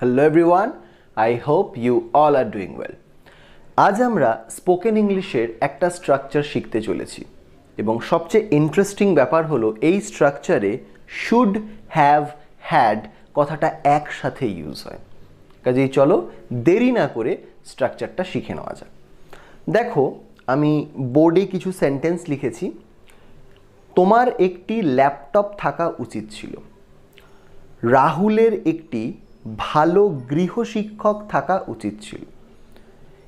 Hello everyone, I hope you all are doing well. আজ আমরা spoken ইংলিশের একটা স্ট্রাকচার শিখতে চলেছি এবং সবচেয়ে ইন্টারেস্টিং ব্যাপার হলো এই স্ট্রাকচারে শুড হ্যাভ হ্যাড কথাটা একসাথে ইউজ হয়। কাজেই চলো দেরি না করে স্ট্রাকচারটা শিখে নেওয়া যাক। দেখো, আমি বোর্ডে কিছু সেন্টেন্স লিখেছি। তোমার একটি ল্যাপটপ থাকা উচিত ছিল। রাহুলের একটি ভালো গৃহশিক্ষক থাকা উচিত ছিল।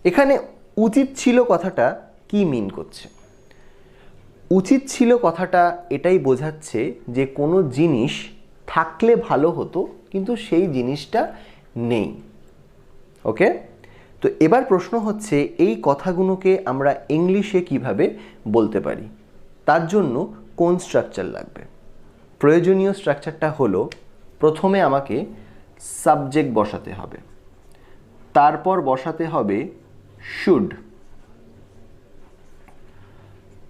এখানে উচিত ছিল কথাটা কি মিন করছে? উচিত ছিল কথাটা এটাই বোঝাচ্ছে যে কোনো জিনিস থাকলে ভালো হতো কিন্তু সেই জিনিসটা নেই। ওকে, তো এবার প্রশ্ন হচ্ছে এই কথাগুলোকে আমরা ইংলিশে কিভাবে বলতে পারি, তার জন্য কোন স্ট্রাকচার লাগবে? প্রয়োজনীয় স্ট্রাকচারটা হলো, প্রথমে আমাকে সাবজেক্ট বসাতে হবে, তারপর বসাতে হবে শুড,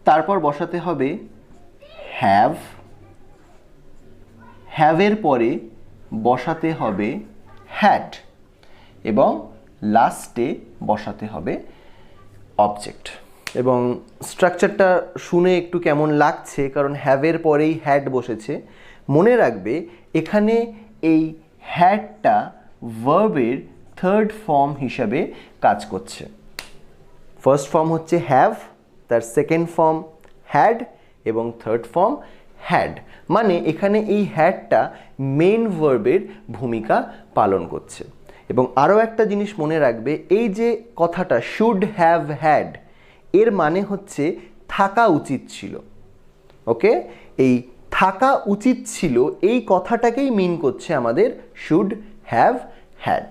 তারপর বসাতে হবে হ্যাভ, হ্যাভের পরে বসাতে হবে হ্যাড এবং লাস্টে বসাতে হবে অবজেক্ট। এবং স্ট্রাকচারটা শুনে একটু কেমন লাগছে কারণ হ্যাভের পরেই হ্যাড বসেছে। মনে রাখবে এখানে এই হ্যাডটা ভার্বের থার্ড ফর্ম হিসাবে কাজ করছে। ফার্স্ট ফর্ম হচ্ছে হ্যাভ, তার সেকেন্ড ফর্ম হ্যাড এবং থার্ড ফর্ম হ্যাড। মানে এখানে এই হ্যাডটা মেইন ভার্বের ভূমিকা পালন করছে। এবং আরও একটা জিনিস মনে রাখবে, এই যে কথাটা শুড হ্যাভ হ্যাড, এর মানে হচ্ছে থাকা উচিত ছিল। ওকে, এই থাকা উচিত ছিল এই কথাটাকেই মিন করছে আমাদের শুড হ্যাভ হ্যাড।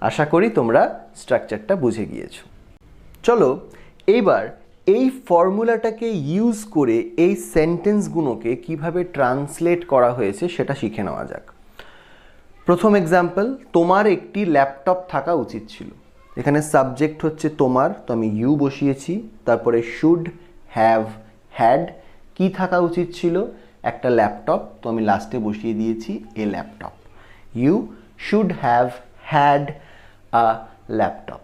আশা করি তোমরা স্ট্রাকচারটা বুঝে গিয়েছো। চলো এইবার এই ফর্মুলাটাকে ইউজ করে এই সেন্টেন্সগুলোকে কিভাবে ট্রান্সলেট করা হয়েছে সেটা শিখে নেওয়া যাক। প্রথম এক্সাম্পল, তোমার একটি ল্যাপটপ থাকা উচিত ছিল। এখানে সাবজেক্ট হচ্ছে তোমার, তো আমি ইউ বসিয়েছি, তারপরে শুড হ্যাভ হ্যাড, কি থাকা উচিত ছিল? একটা ল্যাপটপ, তো আমি লাস্টে বসিয়ে দিয়েছি a laptop. You should have had a laptop.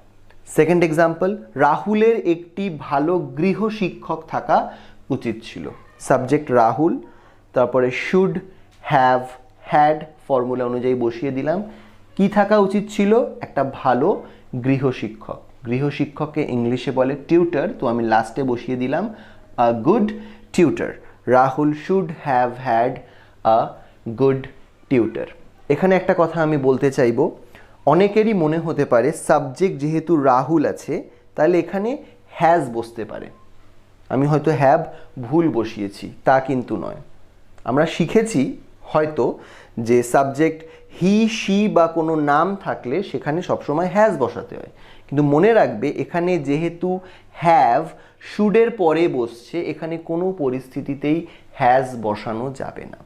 Second example, রাহুলের একটি ভালো গৃহশিক্ষক থাকা উচিত ছিল। সাবজেক্ট রাহুল, তারপরে শুড হ্যাভ হ্যাড ফর্মুলা অনুযায়ী বসিয়ে দিলাম। কি থাকা উচিত ছিল? একটা ভালো গৃহশিক্ষক। গৃহশিক্ষককে ইংলিশে বলে টিউটর, তো আমি লাস্টে বসিয়ে দিলাম a good tutor. Rahul should have had a good tutor. এখানে একটা কথা আমি বলতে চাইবো, অনেকেরই মনে হতে পারে সাবজেক্ট যেহেতু রাহুল আছে তাহলে এখানে হ্যাজ বসতে পারে। আমি হয়তো হ্যাভ ভুল বসিয়েছি, তা কিন্তু নয়। আমরা শিখেছি হয়তো যে সাবজেক্ট হি শি বা কোনো নাম থাকলে সেখানে সবসময় হ্যাজ বসাতে হয়, কিন্তু মনে রাখবে এখানে যেহেতু হ্যাভ শুডের পরে বসছে, এখানে কোনো পরিস্থিতিতেই হ্যাজ বসানো যাবে না।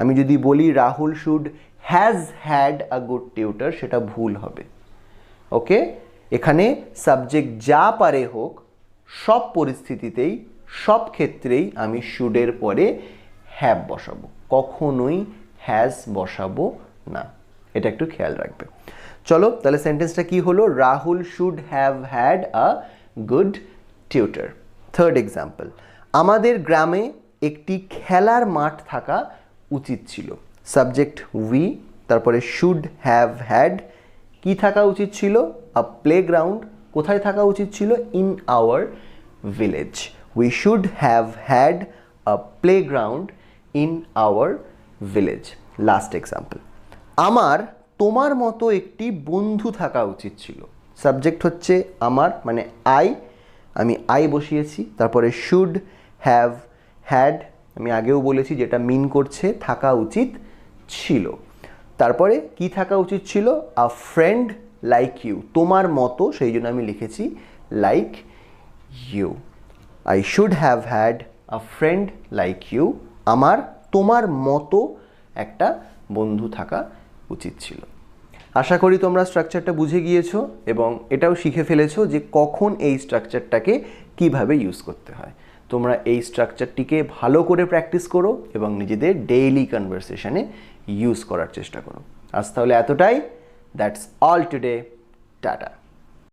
আমি যদি বলি Rahul should has had a good tutor, সেটা ভুল হবে। ওকে, এখানে সাবজেক্ট যা পারে হোক, সব পরিস্থিতিতেই সব ক্ষেত্রেই আমি শুডের পরে হ্যাভ বসাবো, কখনোই হ্যাজ বসাবো না। এটা একটু খেয়াল রাখবে। চলো তাহলে সেন্টেন্সটা কি হলো? Rahul should have had a good tutor. Third example, আমাদের গ্রামে একটি খেলার মাঠ থাকা উচিত ছিল। সাবজেক্ট উই, তারপরে শুড হ্যাভ হ্যাড, কি থাকা উচিত ছিল? আ প্লেগ্রাউন্ড। কোথায় থাকা উচিত ছিল? In our village. We should have had a playground in our village. Last example, আমার তোমার মতো একটি বন্ধু থাকা উচিত ছিল। সাবজেক্ট হচ্ছে আমার, মানে আমি আই বসিয়েছি, তারপরে শুড হ্যাভ হ্যাড, আমি আগেও বলেছি যেটা মিন করছে থাকা উচিত ছিল। তারপরে কি থাকা উচিত ছিল? আ ফ্রেন্ড লাইক ইউ, তোমার মতো, সেই জন্য আমি লিখেছি like you. I should have had a friend like you, আমার তোমার মতো একটা বন্ধু থাকা উচিত ছিল। আশা করি তোমরা স্ট্রাকচারটা বুঝে গিয়েছো এবং এটাও শিখে ফেলেছো যে কখন এই স্ট্রাকচারটাকে কিভাবে ইউজ করতে হয়। তোমরা এই স্ট্রাকচারটিকে ভালো করে প্র্যাকটিস করো এবং নিজেদের ডেইলি কনভারসেশনে ইউজ করার চেষ্টা করো। আজ তাহলে এতটাই। That's all today, tata.